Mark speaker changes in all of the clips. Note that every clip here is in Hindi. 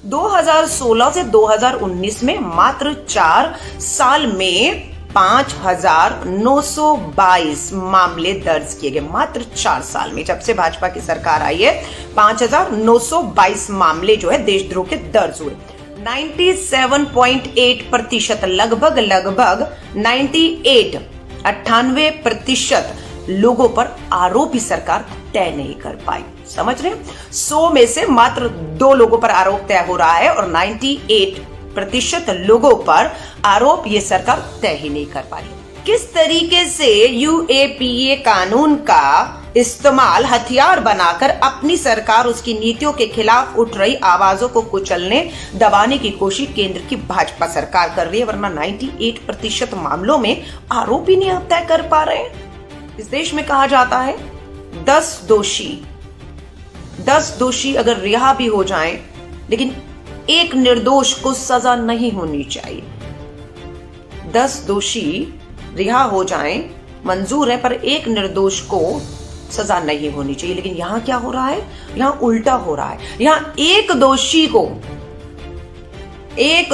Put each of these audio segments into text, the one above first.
Speaker 1: 2016 से 2019 में मात्र 4 साल में 5,922 मामले दर्ज किए गए। मात्र 4 साल में, जब से भाजपा की सरकार आई है, 5,922 मामले जो है देशद्रोह के दर्ज हुए। 97.8%, लगभग 98% लोगों पर आरोप ही सरकार तय नहीं कर पाई। समझ रहे हैं? 100 में से मात्र 2 लोगों पर आरोप तय हो रहा है और 98% लोगों पर आरोप ये सरकार तय ही नहीं कर पा रही। किस तरीके से यूएपीए कानून का इस्तेमाल हथियार बनाकर अपनी सरकार उसकी नीतियों के खिलाफ उठ रही आवाजों को कुचलने, दबाने की कोशिश केंद्र की भाजपा सरकार कर रही है, वरना 98% मामलों में आरोप ही नहीं तय कर पा रहे हैं। इस देश में कहा जाता है 10 दोषी अगर रिहा भी हो जाएं, लेकिन एक निर्दोष को सजा नहीं होनी चाहिए। 10 दोषी रिहा हो जाएं मंजूर है, पर एक निर्दोष को सजा नहीं होनी चाहिए। लेकिन यहां क्या हो रहा है? यहां उल्टा हो रहा है। यहां एक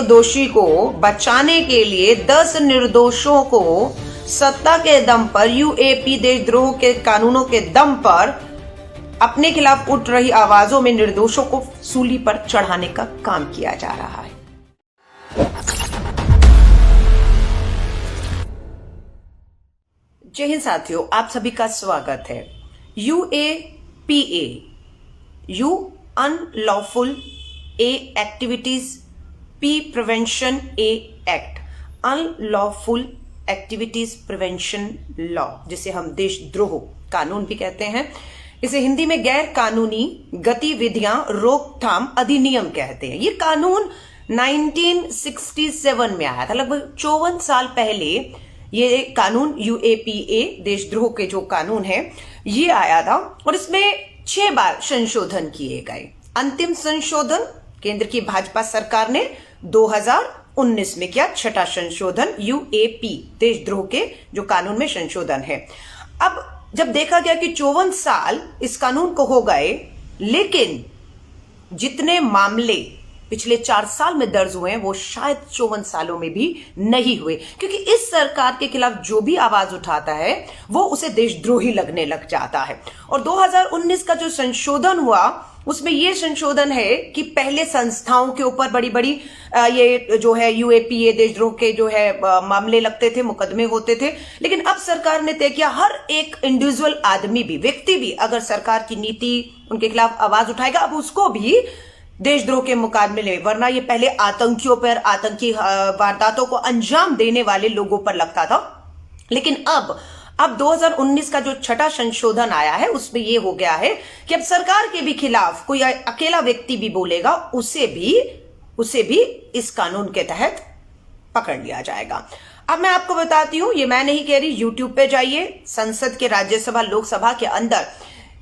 Speaker 1: दोषी को बचाने के लिए 10 निर्दोषों को सत्ता के दम पर, यूएपी देशद्रोह के कानूनों के दम पर अपने खिलाफ उठ रही आवाजों में निर्दोषों को सूली पर चढ़ाने का काम किया जा रहा है। जय हिंद साथियों, आप सभी का स्वागत है। UAPA, you unlawful A activities, P prevention A act, unlawful activities prevention law, जिसे हम देशद्रोह कानून भी कहते हैं। इसे हिंदी में गैर कानूनी गतिविधियां रोकथाम अधिनियम कहते हैं। ये कानून 1967 में आया था, लगभग 54 साल पहले ये कानून यूएपीए देशद्रोह के जो कानून है ये आया था, और इसमें 6 बार संशोधन किए गए। अंतिम संशोधन केंद्र की भाजपा सरकार ने 2019 में किया, 6ठा संशोधन यूएपी देशद्रोह के जो कानून में संशोधन है। अब जब देखा गया कि 54 साल इस कानून को हो गए, लेकिन जितने मामले पिछले 4 साल में दर्ज हुए हैं वो शायद 54 सालों में भी नहीं हुए, क्योंकि इस सरकार के खिलाफ जो भी आवाज उठाता है वो उसे देशद्रोही लगने लग जाता है। और 2019 का जो संशोधन हुआ उसमें ये संशोधन है कि पहले संस्थाओं के ऊपर बड़ी बड़ी ये जो है यूएपीए देशद्रोह के जो है मामले लगते थे, मुकदमे होते थे, लेकिन अब सरकार ने तय किया हर एक इंडिविजुअल आदमी भी, व्यक्ति भी अगर सरकार की नीति उनके खिलाफ आवाज उठाएगा, अब उसको भी देशद्रोह के मुकाबले, वरना ये पहले आतंकियों पर, आतंकी वारदातों को अंजाम देने वाले लोगों पर लगता था। लेकिन अब 2019 का जो 6ठा संशोधन आया है उसमें यह हो गया है कि अब सरकार के भी खिलाफ कोई अकेला व्यक्ति भी बोलेगा, उसे भी इस कानून के तहत पकड़ लिया जाएगा। अब मैं आपको बताती हूं, ये मैं नहीं कह रही, यूट्यूब पे जाइए, संसद के, राज्यसभा, लोकसभा के अंदर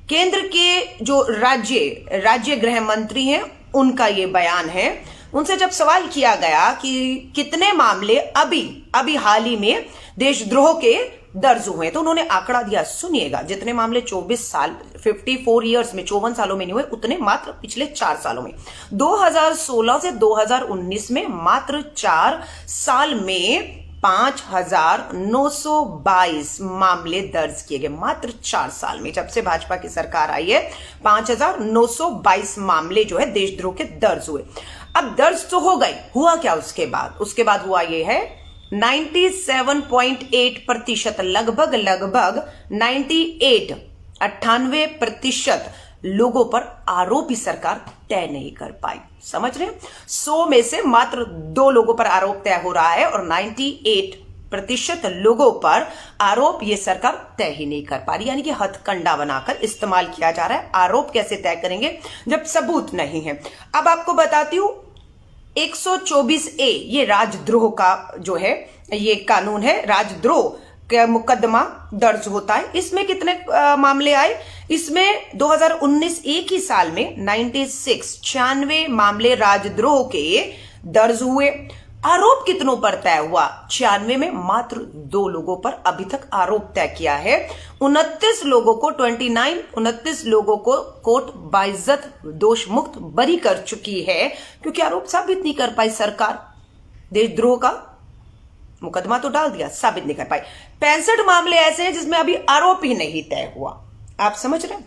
Speaker 1: केंद्र के जो राज्य गृह मंत्री हैं उनका ये बयान है। उनसे जब सवाल किया गया कि कितने मामले अभी हाल ही में देशद्रोह के दर्ज हुए, तो उन्होंने आंकड़ा दिया, सुनिएगा। जितने मामले 24 साल 54 इयर्स में, 54 सालों में नहीं हुए, उतने मात्र पिछले 4 सालों में। 2016 से 2019 में मात्र 4 साल में 5,922 मामले दर्ज किए गए। मात्र 4 साल में, जब से भाजपा की सरकार आई है, 5,922 मामले जो है देशद्रोह के दर्ज हुए। अब दर्ज तो हो गए, हुआ क्या उसके बाद हुआ ये है 97.8%, लगभग 98% लोगों पर आरोप ही सरकार तय नहीं कर पाई। समझ रहे हैं? 100 में से मात्र 2 लोगों पर आरोप तय हो रहा है और 98% लोगों पर आरोप ये सरकार तय ही नहीं कर पा रही, यानी कि हथकंडा बनाकर इस्तेमाल किया जा रहा है। आरोप कैसे तय करेंगे जब सबूत नहीं है? अब आपको बताती हूं, 124A ये राजद्रोह का जो है ये कानून है, राजद्रोह का मुकदमा दर्ज होता है। इसमें कितने मामले आए? इसमें 2019 एक ही साल में 96 मामले राजद्रोह के दर्ज हुए। आरोप कितनों पर तय हुआ? 96 में मात्र 2 लोगों पर अभी तक आरोप तय किया है। 29 लोगों को 29 लोगों को कोर्ट बाइज्जत दोष मुक्त बरी कर चुकी है, क्योंकि आरोप साबित नहीं कर पाई सरकार। देशद्रोह का मुकदमा तो डाल दिया, साबित नहीं कर पाई। 65 मामले ऐसे हैं जिसमें अभी आरोप ही नहीं तय हुआ। आप समझ रहे हैं?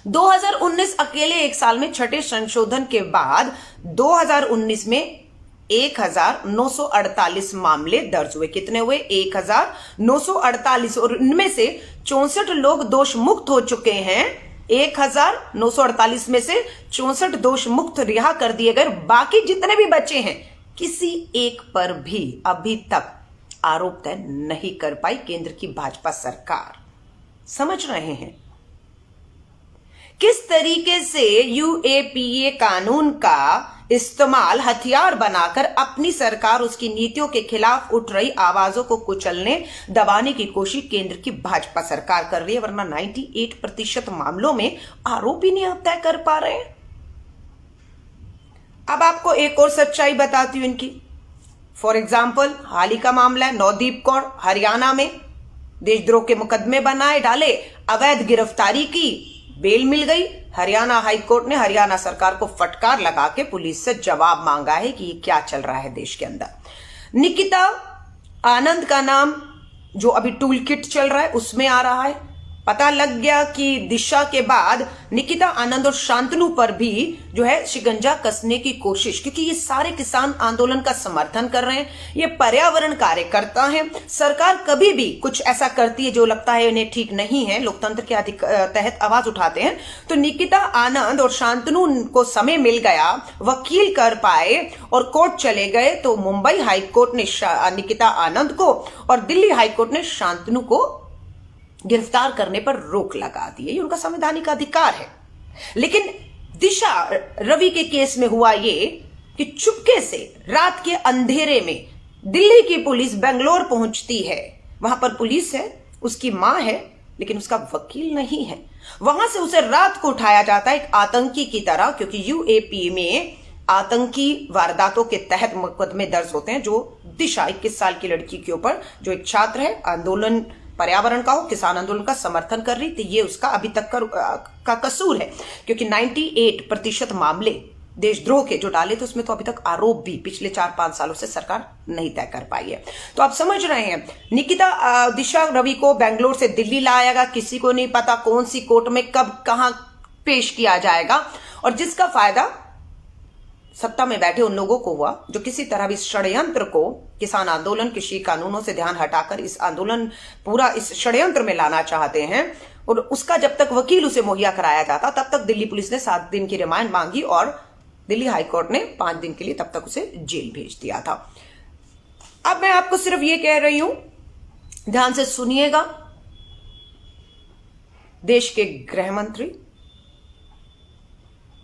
Speaker 1: 2019 अकेले एक साल में छठे संशोधन के बाद 2019 में 1948 मामले दर्ज हुए। कितने हुए? 1948, और इनमें से 64 लोग दोष मुक्त हो चुके हैं। 1948 में से 64 दोष मुक्त रिहा कर दिए गए। बाकी जितने भी बचे हैं, किसी एक पर भी अभी तक आरोप तय नहीं कर पाई केंद्र की भाजपा सरकार। समझ रहे हैं किस तरीके से यूएपीए कानून का इस्तेमाल हथियार बनाकर अपनी सरकार उसकी नीतियों के खिलाफ उठ रही आवाजों को कुचलने, दबाने की कोशिश केंद्र की भाजपा सरकार कर रही है। वरना 98% मामलों में आरोप ही नहीं तय कर पा रहे हैं। अब आपको एक और सच्चाई बताती हूं इनकी। फॉर एग्जाम्पल, हाल ही का मामला है नवदीप कौर, हरियाणा में देशद्रोह के मुकदमे बनाए डाले, अवैध गिरफ्तारी की, बेल मिल गई। हरियाणा हाईकोर्ट ने हरियाणा सरकार को फटकार लगा के पुलिस से जवाब मांगा है कि ये क्या चल रहा है देश के अंदर। निकिता आनंद का नाम जो अभी टूल किट चल रहा है उसमें आ रहा है। पता लग गया कि दिशा के बाद निकिता आनंद और शांतनु पर भी जो है शिकंजा कसने की कोशिश, क्योंकि ये सारे किसान आंदोलन का समर्थन कर रहे हैं, ये पर्यावरण कार्यकर्ता हैं। सरकार कभी भी कुछ ऐसा करती है जो लगता है इन्हें ठीक नहीं है, लोकतंत्र के तहत आवाज उठाते हैं। तो निकिता आनंद और शांतनु को समय मिल गया, वकील कर पाए और कोर्ट चले गए, तो मुंबई हाईकोर्ट ने निकिता आनंद को और दिल्ली हाईकोर्ट ने शांतनु को गिरफ्तार करने पर रोक लगा दी है। ये उनका संवैधानिक अधिकार है। लेकिन दिशा रवि के केस में हुआ ये कि चुपके से रात के अंधेरे में दिल्ली की पुलिस बेंगलोर पहुंचती है। वहां पर पुलिस है, उसकी मां है, लेकिन उसका वकील नहीं है। वहां से उसे रात को उठाया जाता है एक आतंकी की तरह, क्योंकि यूएपी में आतंकी वारदातों के तहत मुकदमे दर्ज होते हैं। जो दिशा 21 साल की लड़की के ऊपर, जो एक छात्र है, आंदोलन पर्यावरण का हो, किसान आंदोलन का समर्थन कर रही थी, ये उसका अभी तक का कसूर है। क्योंकि 98% मामले देशद्रोह के जो डाले थे उसमें तो अभी तक आरोप भी पिछले 4-5 सालों से सरकार नहीं तय कर पाई है। तो आप समझ रहे हैं, निकिता दिशा रवि को बेंगलोर से दिल्ली लाया गया। किसी को नहीं पता कौन सी कोर्ट में कब कहां पेश किया जाएगा, और जिसका फायदा सत्ता में बैठे उन लोगों को हुआ जो किसी तरह भी षड्यंत्र को, किसान आंदोलन, कृषि कानूनों से ध्यान हटाकर इस आंदोलन पूरा इस षड्यंत्र में लाना चाहते हैं। और उसका जब तक वकील उसे मुहैया कराया जाता, तब तक दिल्ली पुलिस ने 7 दिन की रिमांड मांगी और दिल्ली हाईकोर्ट ने 5 दिन के लिए तब तक उसे जेल भेज दिया था। अब मैं आपको सिर्फ ये कह रही हूं, ध्यान से सुनिएगा। देश के गृह मंत्री,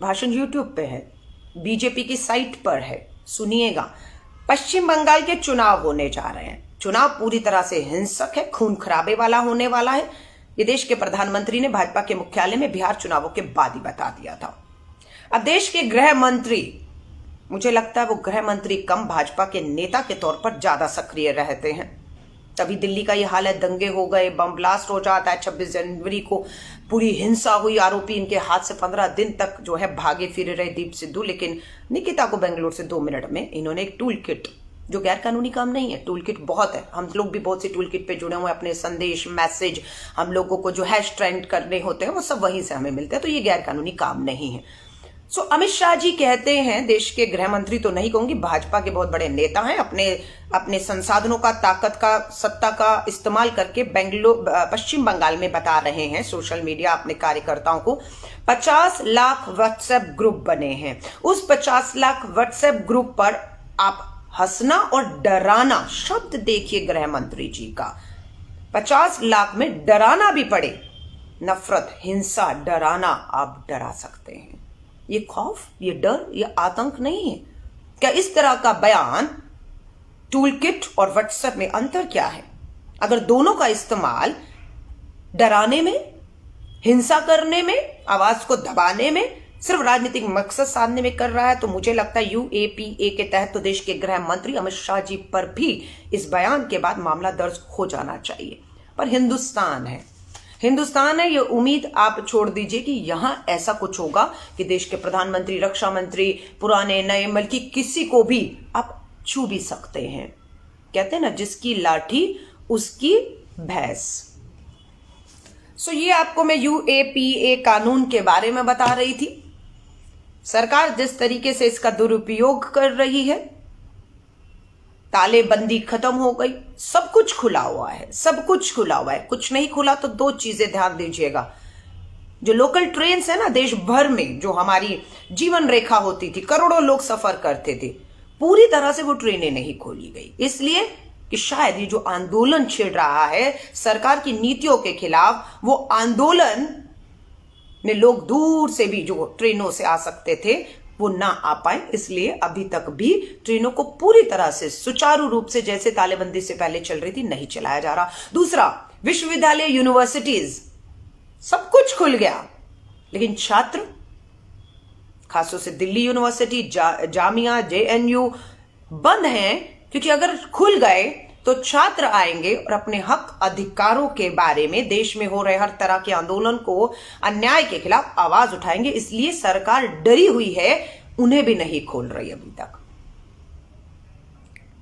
Speaker 1: भाषण यूट्यूब पे है, बीजेपी की साइट पर है, सुनिएगा। पश्चिम बंगाल के चुनाव होने जा रहे हैं। चुनाव पूरी तरह से हिंसक है, खून खराबे वाला होने वाला है। ये देश के प्रधानमंत्री ने भाजपा के मुख्यालय में बिहार चुनावों के बाद ही बता दिया था। अब देश के गृह मंत्री, मुझे लगता है वो गृह मंत्री कम भाजपा के नेता के तौर पर ज्यादा सक्रिय रहते हैं। तभी दिल्ली का ये हाल है, दंगे हो गए, बम ब्लास्ट हो जाता है। 26 जनवरी को पूरी हिंसा हुई, आरोपी इनके हाथ से 15 दिन तक जो है भागे फिर रहे दीप सिद्धू। लेकिन निकिता को बेंगलोर से 2 मिनट में इन्होंने एक टूल किट, जो गैर कानूनी काम नहीं है, टूल किट बहुत है, हम लोग भी बहुत सी टूल किट पे जुड़े हुए हैं। अपने संदेश, मैसेज, हम लोगों को जो हैश ट्रेंड करने होते हैं वो सब वहीं से हमें मिलते हैं। तो ये गैर कानूनी काम नहीं है। सो अमित शाह जी कहते हैं, देश के गृह मंत्री तो नहीं कहूंगी, भाजपा के बहुत बड़े नेता हैं, अपने संसाधनों का, ताकत का, सत्ता का इस्तेमाल करके पश्चिम बंगाल में बता रहे हैं सोशल मीडिया अपने कार्यकर्ताओं को 50 लाख व्हाट्सएप ग्रुप बने हैं। उस 50 लाख व्हाट्सएप ग्रुप पर आप हंसना और डराना शब्द देखिए गृह मंत्री जी का। 50 लाख में डराना भी पड़े, नफरत, हिंसा, डराना आप डरा सकते हैं। ये खौफ, ये डर, ये आतंक नहीं है क्या? इस तरह का बयान, टूल किट और व्हाट्सएप में अंतर क्या है? अगर दोनों का इस्तेमाल डराने में, हिंसा करने में, आवाज को दबाने में, सिर्फ राजनीतिक मकसद साधने में कर रहा है, तो मुझे लगता है यूएपीए के तहत तो देश के गृह मंत्री अमित शाह जी पर भी इस बयान के बाद मामला दर्ज हो जाना चाहिए। पर हिंदुस्तान है, ये उम्मीद आप छोड़ दीजिए कि यहां ऐसा कुछ होगा कि देश के प्रधानमंत्री, रक्षा मंत्री, पुराने नए, बल्कि किसी को भी आप छू भी सकते हैं। कहते हैं ना, जिसकी लाठी उसकी भैंस। सो ये आपको मैं यूएपीए कानून के बारे में बता रही थी। सरकार जिस तरीके से इसका दुरुपयोग कर रही है, तालेबंदी खत्म हो गई, सब कुछ खुला हुआ है, कुछ नहीं खुला तो दो चीजें ध्यान दीजिएगा। जो लोकल ट्रेन्स है ना देश भर में, जो हमारी जीवन रेखा होती थी, करोड़ों लोग सफर करते थे, पूरी तरह से वो ट्रेनें नहीं खोली गई, इसलिए कि शायद ये जो आंदोलन छिड़ रहा है सरकार की नीतियों के खिलाफ, वो आंदोलन में लोग दूर से भी जो ट्रेनों से आ सकते थे वो ना आ पाए, इसलिए अभी तक भी ट्रेनों को पूरी तरह से सुचारू रूप से जैसे तालेबंदी से पहले चल रही थी नहीं चलाया जा रहा। दूसरा, विश्वविद्यालय, यूनिवर्सिटीज सब कुछ खुल गया, लेकिन छात्र, खासतौर से दिल्ली यूनिवर्सिटी, जामिया, जेएनयू बंद हैं, क्योंकि अगर खुल गए तो छात्र आएंगे और अपने हक अधिकारों के बारे में, देश में हो रहे हर तरह के आंदोलन को, अन्याय के खिलाफ आवाज उठाएंगे, इसलिए सरकार डरी हुई है, उन्हें भी नहीं खोल रही अभी तक।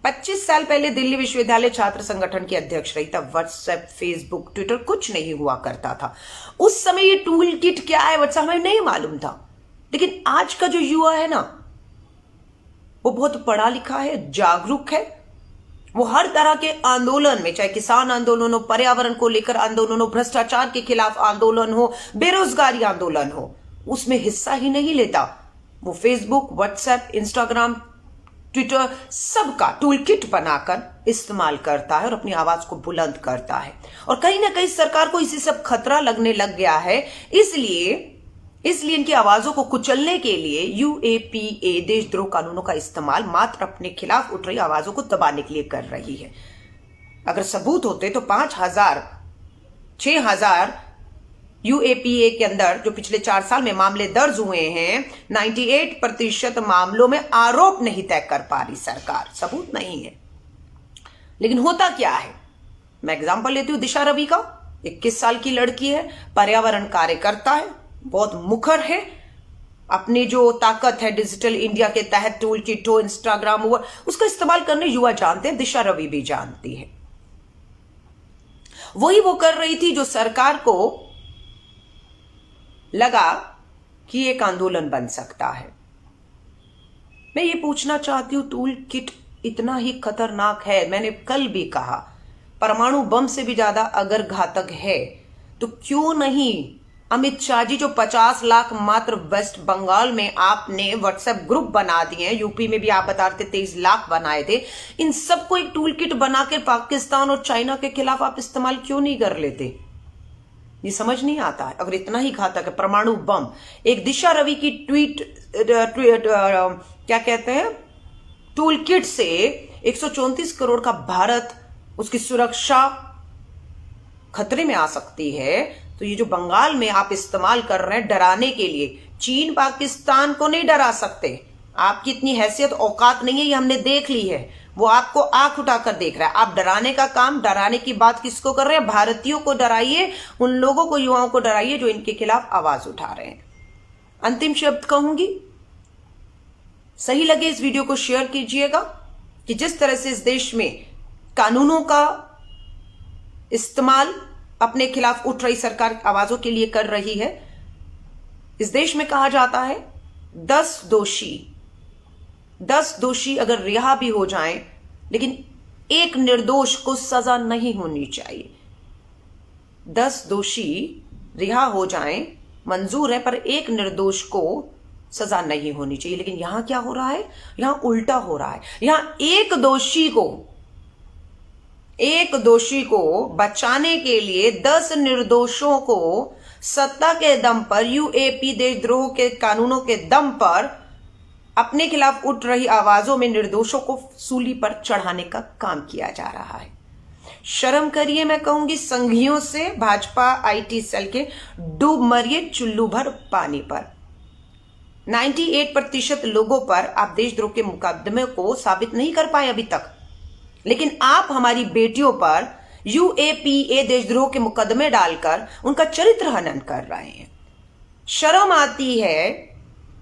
Speaker 1: 25 साल पहले दिल्ली विश्वविद्यालय छात्र संगठन की अध्यक्ष रही, तब व्हाट्सएप, फेसबुक, ट्विटर कुछ नहीं हुआ करता था। उस समय ये टूल किट क्या है व्हाट्सएप हमें नहीं मालूम था, लेकिन आज का जो युवा है ना, वो बहुत पढ़ा लिखा है, जागरूक है, वो हर तरह के आंदोलन में, चाहे किसान आंदोलन हो, पर्यावरण को लेकर आंदोलन हो, भ्रष्टाचार के खिलाफ आंदोलन हो, बेरोजगारी आंदोलन हो, उसमें हिस्सा ही नहीं लेता। वो फेसबुक, व्हाट्सएप, इंस्टाग्राम, ट्विटर सबका टूल किट बनाकर इस्तेमाल करता है और अपनी आवाज को बुलंद करता है। और कहीं ना कहीं सरकार को इसी सब खतरा लगने लग गया है, इसलिए इनकी आवाजों को कुचलने के लिए यूएपीए देशद्रोह कानूनों का इस्तेमाल मात्र अपने खिलाफ उठ रही आवाजों को दबाने के लिए कर रही है। अगर सबूत होते तो 5,000, 6,000 यूएपीए के अंदर जो पिछले 4 साल में मामले दर्ज हुए हैं, 98% मामलों में आरोप नहीं तय कर पा रही सरकार, सबूत नहीं है। लेकिन होता क्या है, मैं एग्जांपल लेती हूं दिशा रवि का। 21 साल की लड़की है, पर्यावरण कार्यकर्ता है, बहुत मुखर है, अपनी जो ताकत है डिजिटल इंडिया के तहत टूल किट हो, इंस्टाग्राम हुआ, उसका इस्तेमाल करने युवा जानते हैं, दिशा रवि भी जानती है। वही वो कर रही थी जो सरकार को लगा कि एक आंदोलन बन सकता है। मैं ये पूछना चाहती हूं, टूल किट इतना ही खतरनाक है, मैंने कल भी कहा, परमाणु बम से भी ज्यादा अगर घातक है तो क्यों नहीं अमित शाह जी, जो 50 लाख मात्र वेस्ट बंगाल में आपने व्हाट्सएप ग्रुप बना दिए हैं, यूपी में भी आप बता रहे थे 23 लाख बनाए थे, इन सबको एक टूल किट बनाकर पाकिस्तान और चाइना के खिलाफ आप इस्तेमाल क्यों नहीं कर लेते? ये समझ नहीं आता है। अगर इतना ही घातक है परमाणु बम, एक दिशा रवि की ट्वीट क्या कहते हैं, टूल किट से 134 करोड़ का भारत, उसकी सुरक्षा खतरे में आ सकती है, तो ये जो बंगाल में आप इस्तेमाल कर रहे हैं डराने के लिए, चीन पाकिस्तान को नहीं डरा सकते, आपकी इतनी हैसियत औकात नहीं है, ये हमने देख ली है, वो आपको आंख उठाकर देख रहा है। आप डराने का काम, डराने की बात किसको कर रहे हैं? भारतीयों को डराइए, उन लोगों को, युवाओं को डराइए जो इनके खिलाफ आवाज उठा रहे हैं। अंतिम शब्द कहूंगी, सही लगे इस वीडियो को शेयर कीजिएगा कि जिस तरह से इस देश में कानूनों का इस्तेमाल अपने खिलाफ उठ रही सरकार आवाजों के लिए कर रही है। इस देश में कहा जाता है 10 दोषी अगर रिहा भी हो जाएं, लेकिन एक निर्दोष को सजा नहीं होनी चाहिए। 10 दोषी रिहा हो जाएं मंजूर है, पर एक निर्दोष को सजा नहीं होनी चाहिए। लेकिन यहां क्या हो रहा है? यहां उल्टा हो रहा है। यहां एक दोषी को बचाने के लिए 10 निर्दोषों को सत्ता के दम पर, यूएपी देशद्रोह के कानूनों के दम पर अपने खिलाफ उठ रही आवाजों में निर्दोषों को सूली पर चढ़ाने का काम किया जा रहा है। शर्म करिए, मैं कहूंगी संघियों से, भाजपा आईटी सेल के, डूब मरिए चुल्लू भर पानी पर। 98% लोगों पर आप देशद्रोह के मुकदमे को साबित नहीं कर पाए अभी तक, लेकिन आप हमारी बेटियों पर यूएपीए देशद्रोह के मुकदमे डालकर उनका चरित्र हनन कर रहे हैं। शर्म आती है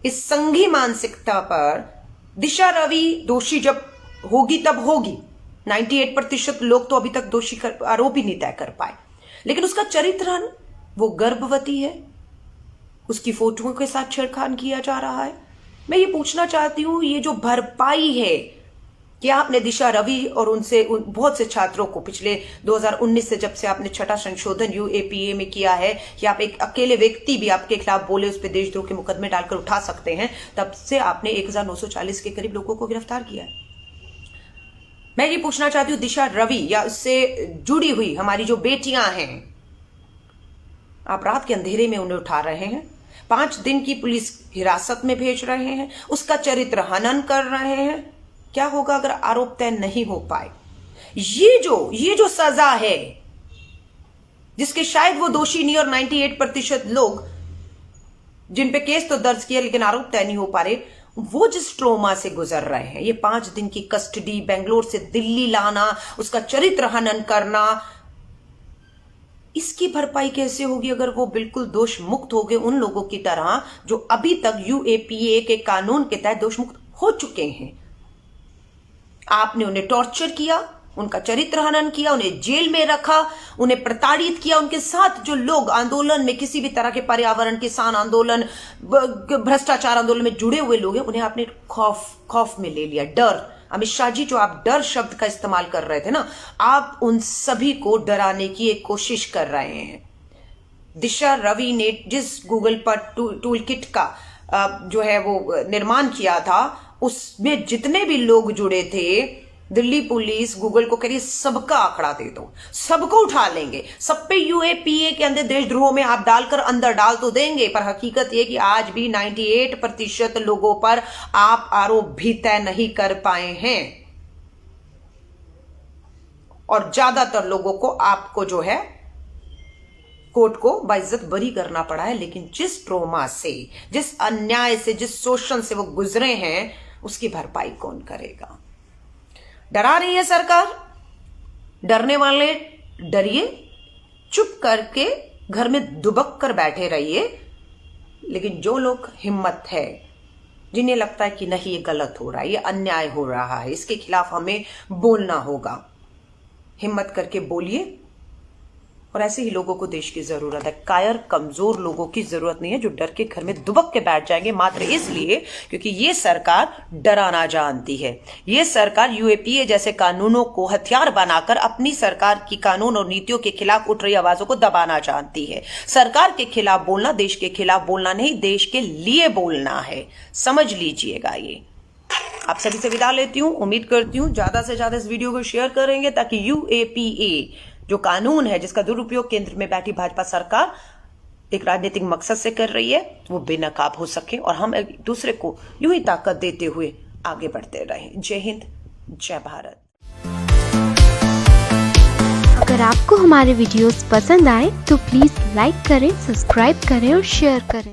Speaker 1: इस संघी मानसिकता पर। दिशा रवि दोषी जब होगी तब होगी। 98% लोग तो अभी तक दोषी आरोप ही नहीं तय कर पाए, लेकिन उसका चरित्र हनन, वो गर्भवती है, उसकी फोटोओं के साथ छेड़खानी किया जा रहा है। मैं ये पूछना चाहती हूं, ये जो भरपाई है, क्या आपने दिशा रवि और उनसे बहुत से छात्रों को पिछले 2019 से जब से आपने छठा संशोधन यूएपीए में किया है कि आप एक अकेले व्यक्ति भी आपके खिलाफ बोले उस पर देशद्रोह के मुकदमे डालकर उठा सकते हैं, तब से आपने 1940 के करीब लोगों को गिरफ्तार किया है। मैं ये पूछना चाहती हूँ, दिशा रवि या उससे जुड़ी हुई हमारी जो बेटियां हैं, आप रात के अंधेरे में उन्हें उठा रहे हैं, 5 दिन की पुलिस हिरासत में भेज रहे हैं, उसका चरित्र हनन कर रहे हैं। क्या होगा अगर आरोप तय नहीं हो पाए? ये जो सजा है जिसके शायद वो दोषी नहीं, और 98% लोग जिन पे केस तो दर्ज किया लेकिन आरोप तय नहीं हो पा रहे, वो जिस ट्रोमा से गुजर रहे हैं, ये 5 दिन की कस्टडी, बेंगलोर से दिल्ली लाना, उसका चरित्र हनन करना, इसकी भरपाई कैसे होगी अगर वो बिल्कुल दोष मुक्त हो गए उन लोगों की तरह जो अभी तक यूएपीए के कानून के तहत दोष मुक्त हो चुके हैं? आपने उन्हें टॉर्चर किया, उनका चरित्र हनन किया, उन्हें जेल में रखा, उन्हें प्रताड़ित किया। उनके साथ जो लोग आंदोलन में, किसी भी तरह के पर्यावरण, किसान आंदोलन, भ्रष्टाचार आंदोलन में जुड़े हुए लोग हैं, उन्हें आपने खौफ में ले लिया। डर, अमित शाह जी जो आप डर शब्द का इस्तेमाल कर रहे थे ना, आप उन सभी को डराने की एक कोशिश कर रहे हैं। दिशा रवि ने जिस गूगल पर टूल किट का जो है वो निर्माण किया था, उसमें जितने भी लोग जुड़े थे, दिल्ली पुलिस गूगल को कह रही है सबका आंकड़ा दे दो, सबको उठा लेंगे, सब पे यूएपीए के अंदर देशद्रोह में आप डालकर अंदर डाल तो देंगे। पर हकीकत यह कि आज भी 98% लोगों पर आप आरोप भी तय नहीं कर पाए हैं, और ज्यादातर लोगों को आपको जो है कोर्ट को बाइज्जत बरी करना पड़ा है। लेकिन जिस ट्रोमा से, जिस अन्याय से, जिस शोषण से वो गुजरे हैं, उसकी भरपाई कौन करेगा? डरा रही है सरकार, डरने वाले डरिए, चुप करके घर में दुबक कर बैठे रहिए। लेकिन जो लोग हिम्मत है, जिन्हें लगता है कि नहीं ये गलत हो रहा है, ये अन्याय हो रहा है, इसके खिलाफ हमें बोलना होगा, हिम्मत करके बोलिए। और ऐसे ही लोगों को देश की जरूरत है। कायर, कमजोर लोगों की जरूरत नहीं है जो डर के घर में दुबक के बैठ जाएंगे मात्र इसलिए क्योंकि ये सरकार डराना जानती है। ये सरकार यूएपीए जैसे कानूनों को हथियार बनाकर अपनी सरकार की कानून और नीतियों के खिलाफ उठ रही आवाजों को दबाना जानती है। सरकार के खिलाफ बोलना देश के खिलाफ बोलना नहीं, देश के लिए बोलना है। समझ लीजिएगा ये। आप सभी से विदा लेती हूं। उम्मीद करती हूं ज्यादा से ज्यादा इस वीडियो को शेयर करेंगे ताकि यूएपीए जो कानून है, जिसका दुरुपयोग केंद्र में बैठी भाजपा सरकार एक राजनीतिक मकसद से कर रही है, वो बेनकाब हो सके और हम एक दूसरे को यूं ही ताकत देते हुए आगे बढ़ते रहें। जय हिंद, जय भारत।
Speaker 2: अगर आपको हमारे वीडियोस पसंद आए तो प्लीज लाइक करें, सब्सक्राइब करें और शेयर करें।